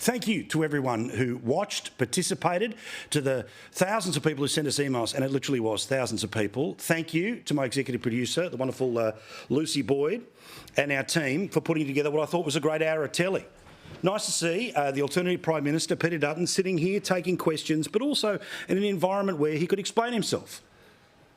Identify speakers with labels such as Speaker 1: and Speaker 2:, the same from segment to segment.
Speaker 1: Thank you to everyone who watched, participated, to the thousands of people who sent us emails, and it literally was thousands of people. Thank you to my executive producer, the wonderful Lucy Boyd, and our team for putting together what I thought was a great hour of telly. Nice to see the alternative Prime Minister, Peter Dutton, sitting here taking questions, but also in an environment where he could explain himself.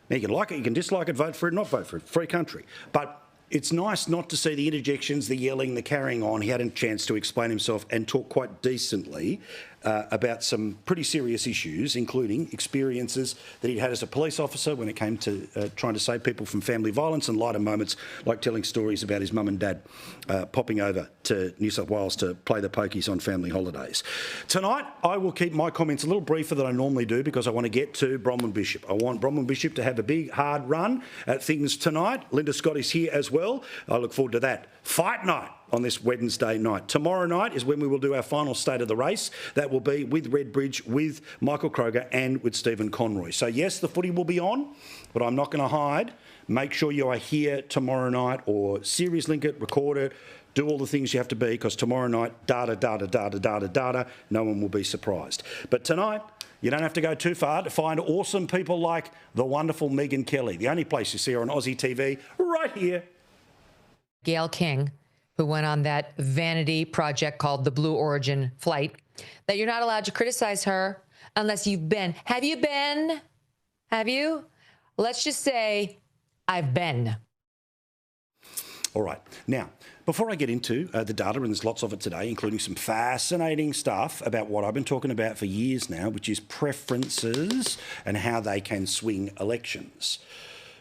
Speaker 1: Now, you can like it, you can dislike it, vote for it, not vote for it. Free country. But it's nice not to see the interjections, the yelling, the carrying on. He had a chance to explain himself and talk quite decently about some pretty serious issues, including experiences that he'd had as a police officer when it came to trying to save people from family violence, and lighter moments like telling stories about his mum and dad popping over to New South Wales to play the pokies on family holidays. Tonight, I will keep my comments a little briefer than I normally do because I want to get to Bronwyn Bishop. I want Bronwyn Bishop to have a big, hard run at things tonight. Linda Scott is here as well. I look forward to that. Fight night on this Wednesday night. Tomorrow night is when we will do our final state of the race. That will be with Redbridge, with Michael Kroger and with Stephen Conroy. So yes, the footy will be on, but I'm not going to hide. Make sure you are here tomorrow night, or series link it, record it, do all the things you have to be, because tomorrow night, data, no one will be surprised. But tonight, you don't have to go too far to find awesome people like the wonderful Megan Kelly. The only place you see her on Aussie TV, right here.
Speaker 2: Gail King, who went on that vanity project called the Blue Origin flight, that you're not allowed to criticize her unless you've been. Have you been? Have you? Let's just say, I've been.
Speaker 1: All right. Now, before I get into the data, and there's lots of it today, including some fascinating stuff about what I've been talking about for years now, which is preferences and how they can swing elections.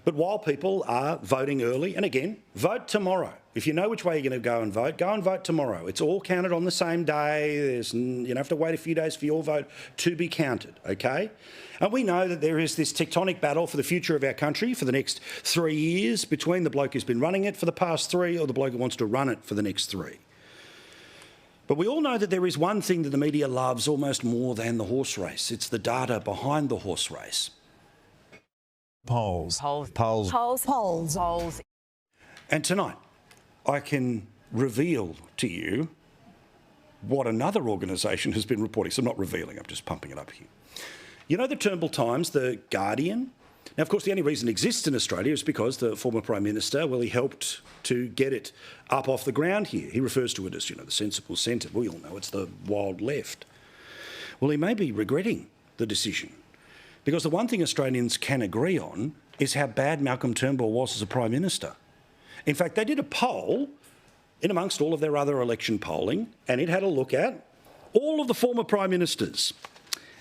Speaker 1: But while people are voting early, and again, vote tomorrow. If you know which way you're going to go and vote tomorrow. It's all counted on the same day. You don't have to wait a few days for your vote to be counted, okay? And we know that there is this tectonic battle for the future of our country for the next 3 years between the bloke who's been running it for the past 3 or the bloke who wants to run it for the next 3. But we all know that there is one thing that the media loves almost more than the horse race. It's the data behind the horse race.
Speaker 3: Polls.
Speaker 1: And tonight, I can reveal to you what another organisation has been reporting. So I'm not revealing, I'm just pumping it up here. You know the Turnbull Times, the Guardian? Now, of course, the only reason it exists in Australia is because the former Prime Minister, well, he helped to get it up off the ground here. He refers to it as, the sensible centre. We all know it's the wild left. Well, he may be regretting the decision, because the one thing Australians can agree on is how bad Malcolm Turnbull was as a Prime Minister. In fact, they did a poll in amongst all of their other election polling, and it had a look at all of the former Prime Ministers.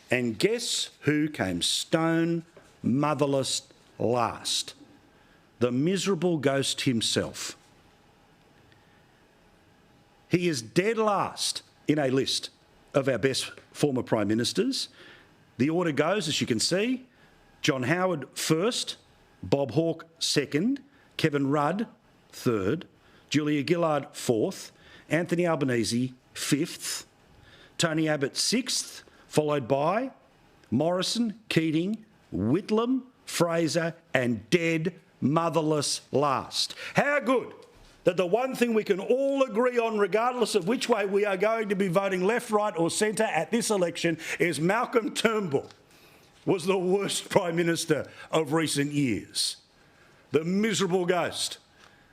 Speaker 1: And guess who came stone motherless last? The miserable ghost himself. He is dead last in a list of our best former Prime Ministers. The order goes, as you can see, John Howard first, Bob Hawke second, Kevin Rudd third, Julia Gillard fourth, Anthony Albanese fifth, Tony Abbott sixth, followed by Morrison, Keating, Whitlam, Fraser and dead motherless last. How good that the one thing we can all agree on, regardless of which way we are going to be voting, left, right or centre at this election, is Malcolm Turnbull was the worst Prime Minister of recent years. The miserable ghost.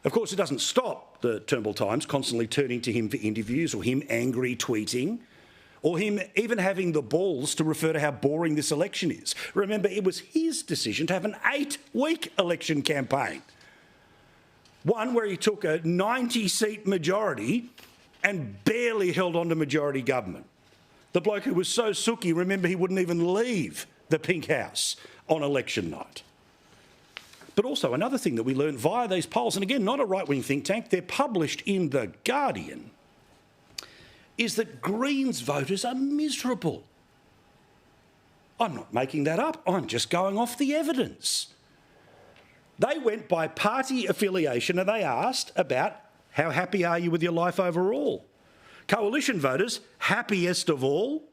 Speaker 1: Of course, it doesn't stop the Turnbull Times constantly turning to him for interviews, or him angry tweeting, or him even having the balls to refer to how boring this election is. Remember, it was his decision to have an 8-week election campaign. One where he took a 90-seat majority and barely held on to majority government. The bloke who was so sooky, remember, he wouldn't even leave the Pink House on election night. But also another thing that we learned via these polls, and again, not a right-wing think tank, they're published in The Guardian, is that Greens voters are miserable. I'm not making that up, I'm just going off the evidence. They went by party affiliation and they asked about how happy are you with your life overall. Coalition voters, happiest of all,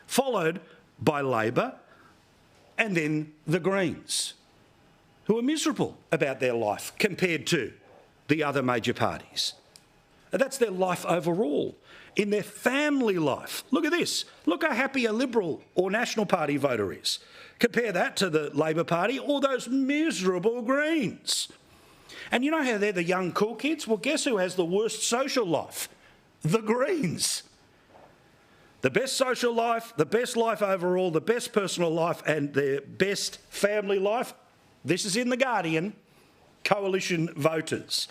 Speaker 1: followed by Labor and then the Greens, who are miserable about their life compared to the other major parties. That's their life overall. in their family life. Look at this. Look how happy a Liberal or National Party voter is. Compare that to the Labor Party or those miserable Greens. And you know how they're the young cool kids? Well, guess who has the worst social life? The Greens. The best social life, the best life overall, the best personal life and their best family life. This is in The Guardian. Coalition voters.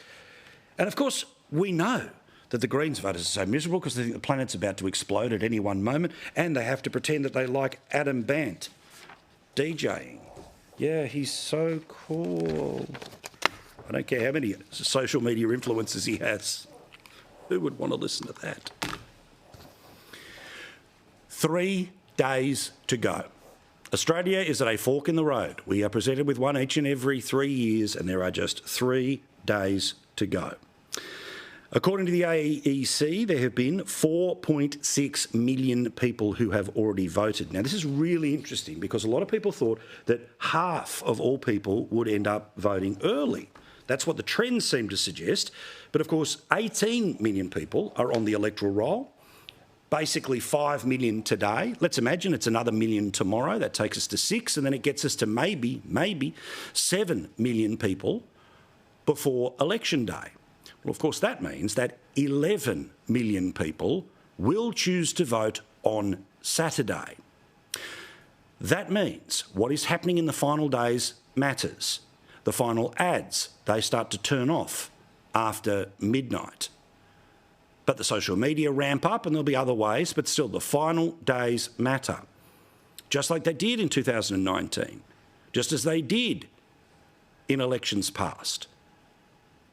Speaker 1: And of course, we know that the Greens voters are so miserable because they think the planet's about to explode at any one moment and they have to pretend that they like Adam Bant DJing. Yeah, he's so cool. I don't care how many social media influencers he has. Who would want to listen to that? 3 days to go. Australia is at a fork in the road. We are presented with one each and every 3 years, and there are just 3 days to go. According to the AEC, there have been 4.6 million people who have already voted. Now, this is really interesting because a lot of people thought that half of all people would end up voting early. That's what the trends seem to suggest. But of course, 18 million people are on the electoral roll. Basically 5 million today. Let's imagine it's another million tomorrow. That takes us to 6, and then it gets us to maybe 7 million people before election day. Well, of course, that means that 11 million people will choose to vote on Saturday. That means what is happening in the final days matters. The final ads, they start to turn off after midnight. But the social media ramp up and there'll be other ways, but still the final days matter. Just like they did in 2019, just as they did in elections past.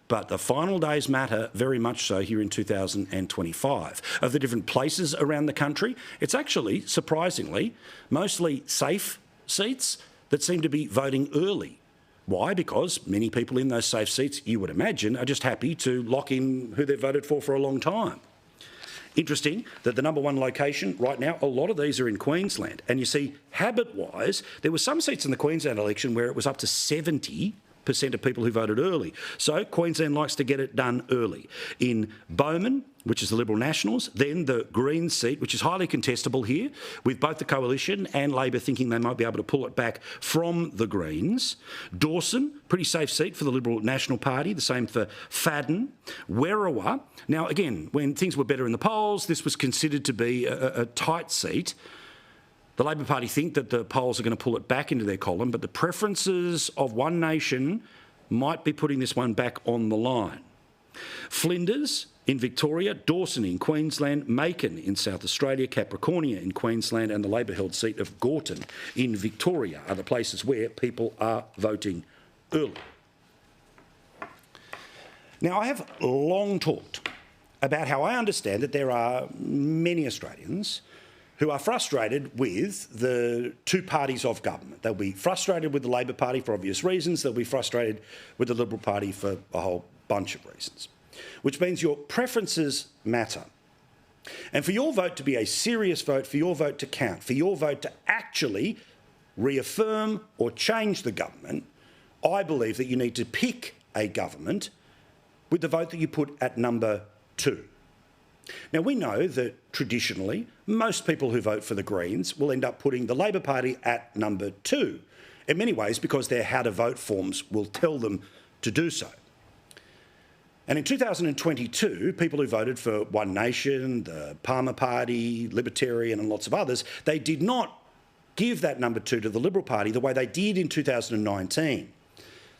Speaker 1: But the final days matter very much so here in 2025. Of the different places around the country, it's actually, surprisingly, mostly safe seats that seem to be voting early. Why? Because many people in those safe seats, you would imagine, are just happy to lock in who they've voted for a long time. Interesting that the number one location right now, a lot of these are in Queensland. And you see, habit-wise, there were some seats in the Queensland election where it was up to 70% of people who voted early. So Queensland likes to get it done early. In Bowman, which is the Liberal Nationals, then the Greens seat, which is highly contestable here, with both the Coalition and Labor thinking they might be able to pull it back from the Greens. Dawson, pretty safe seat for the Liberal National Party, the same for Fadden. Werriwa, now again, when things were better in the polls, this was considered to be a tight seat. The Labor Party think that the polls are going to pull it back into their column, but the preferences of One Nation might be putting this one back on the line. Flinders in Victoria, Dawson in Queensland, Macon in South Australia, Capricornia in Queensland, and the Labor-held seat of Gorton in Victoria are the places where people are voting early. Now, I have long talked about how I understand that there are many Australians who are frustrated with the two parties of government. They'll be frustrated with the Labor Party for obvious reasons. They'll be frustrated with the Liberal Party for a whole bunch of reasons, which means your preferences matter. And for your vote to be a serious vote, for your vote to count, for your vote to actually reaffirm or change the government, I believe that you need to pick a government with the vote that you put at number 2. Now, we know that traditionally most people who vote for the Greens will end up putting the Labor Party at number 2, in many ways because their how to vote forms will tell them to do so. And in 2022, people who voted for One Nation, the Palmer Party, Libertarian and lots of others, they did not give that number 2 to the Liberal Party the way they did in 2019.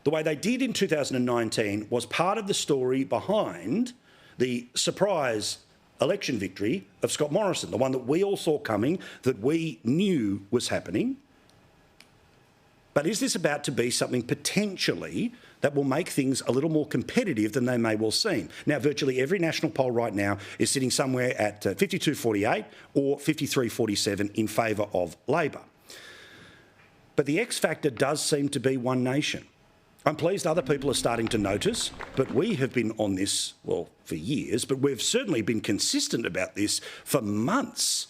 Speaker 1: The way they did in 2019 was part of the story behind the surprise election victory of Scott Morrison, the one that we all saw coming, that we knew was happening. But is this about to be something potentially that will make things a little more competitive than they may well seem? Now, virtually every national poll right now is sitting somewhere at 52-48 or 53-47 in favour of Labor. But the X factor does seem to be One Nation. I'm pleased other people are starting to notice, but we have been on this, well, for years, but we've certainly been consistent about this for months,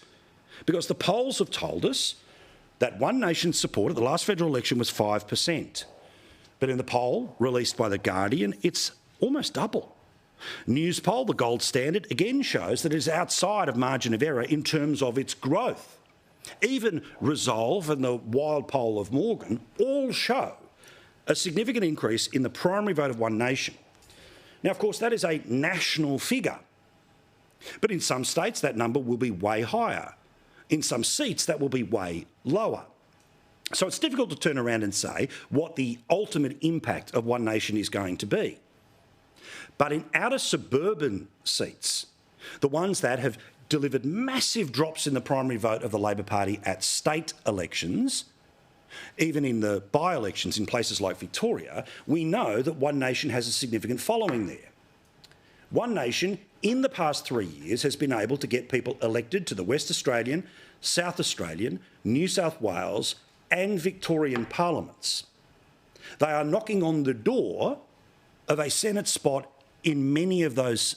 Speaker 1: because the polls have told us that One Nation's support at the last federal election was 5%. But in the poll released by The Guardian, it's almost double. Newspoll, the gold standard, again shows that it is outside of margin of error in terms of its growth. Even Resolve and the Wild Poll of Morgan all show a significant increase in the primary vote of One Nation. Now, of course, that is a national figure, but in some states that number will be way higher. In some seats that will be way lower. So it's difficult to turn around and say what the ultimate impact of One Nation is going to be. But in outer suburban seats, the ones that have delivered massive drops in the primary vote of the Labor Party at state elections, even in the by-elections in places like Victoria, we know that One Nation has a significant following there. One Nation, in the past 3 years, has been able to get people elected to the West Australian, South Australian, New South Wales and Victorian parliaments. They are knocking on the door of a Senate spot in many of those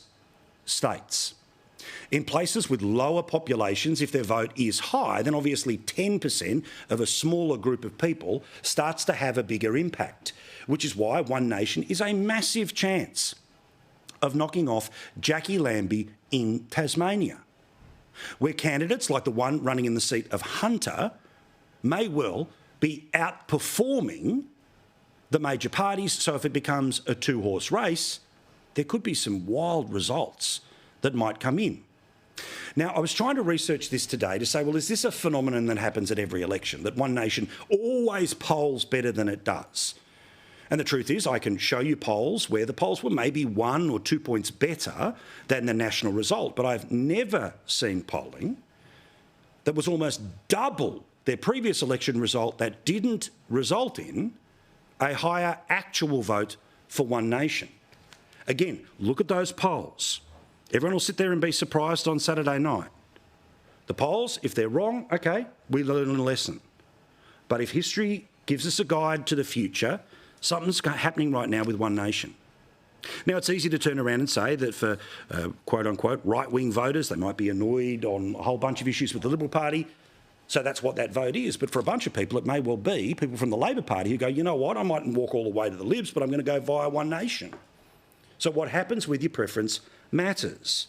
Speaker 1: states. In places with lower populations, if their vote is high, then obviously 10% of a smaller group of people starts to have a bigger impact, which is why One Nation is a massive chance of knocking off Jackie Lambie in Tasmania, where candidates like the one running in the seat of Hunter may well be outperforming the major parties. So if it becomes a two-horse race, there could be some wild results that might come in. Now, I was trying to research this today to say, well, is this a phenomenon that happens at every election, that One Nation always polls better than it does? And the truth is, I can show you polls where the polls were maybe 1 or 2 points better than the national result, but I've never seen polling that was almost double their previous election result that didn't result in a higher actual vote for One Nation. Again, look at those polls. Everyone will sit there and be surprised on Saturday night. The polls, if they're wrong, OK, we learn a lesson. But if history gives us a guide to the future, something's happening right now with One Nation. Now, it's easy to turn around and say that for quote-unquote right-wing voters, they might be annoyed on a whole bunch of issues with the Liberal Party, so that's what that vote is. But for a bunch of people, it may well be people from the Labor Party who go, you know what, I mightn't walk all the way to the Libs, but I'm going to go via One Nation. So what happens with your preference matters.